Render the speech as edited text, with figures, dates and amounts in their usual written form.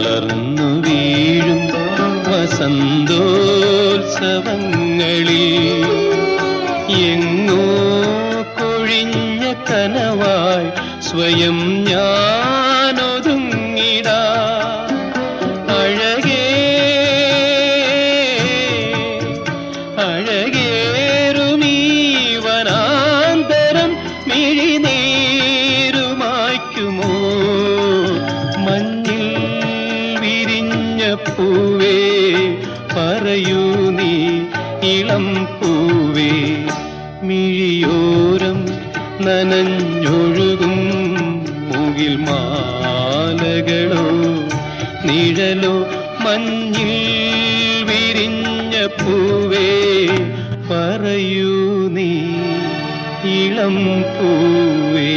തളർന്നു വീഴും വസന്തോത്സവങ്ങളിൽ എങ്ങോ കൊഴിഞ്ഞ കനവായി സ്വയം ഞാനൊതുങ്ങിടാ. അഴകേ അഴകേറുമീ വനാന്തരം മിഴിനീരുമായ്ക്കുമോ? മഞ്ഞിൽ വിരിഞ്ഞ പൂവേ പറയൂ നീ ഇളം പൂവേ, മിഴിയോരം നനഞ്ഞൊഴുകും മുകിൽ മാലകളോ നിഴലോ? മഞ്ഞിൽ വിരിഞ്ഞ പൂവേ പറയൂ നീ ഇളം പൂവേ.